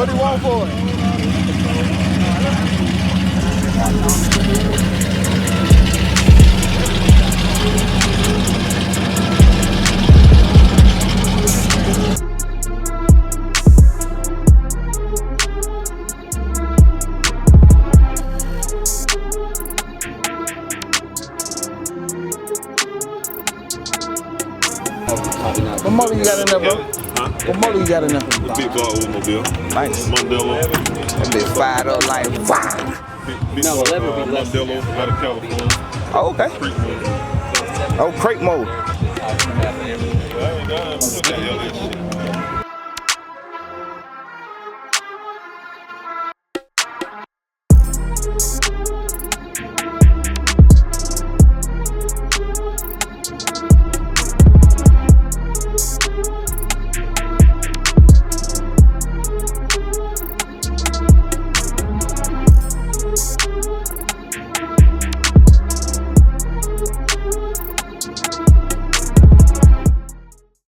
What do you want for it? What motor you got in there, bro? Huh? What motor you got in there? The Big Block Oldsmobile. Nice. Modelo. That bitch fired up like wow. Big Modelo out of California. Oh, okay. Crate mode. Oh, crate mode. I ain't done. Look at y'all this shit.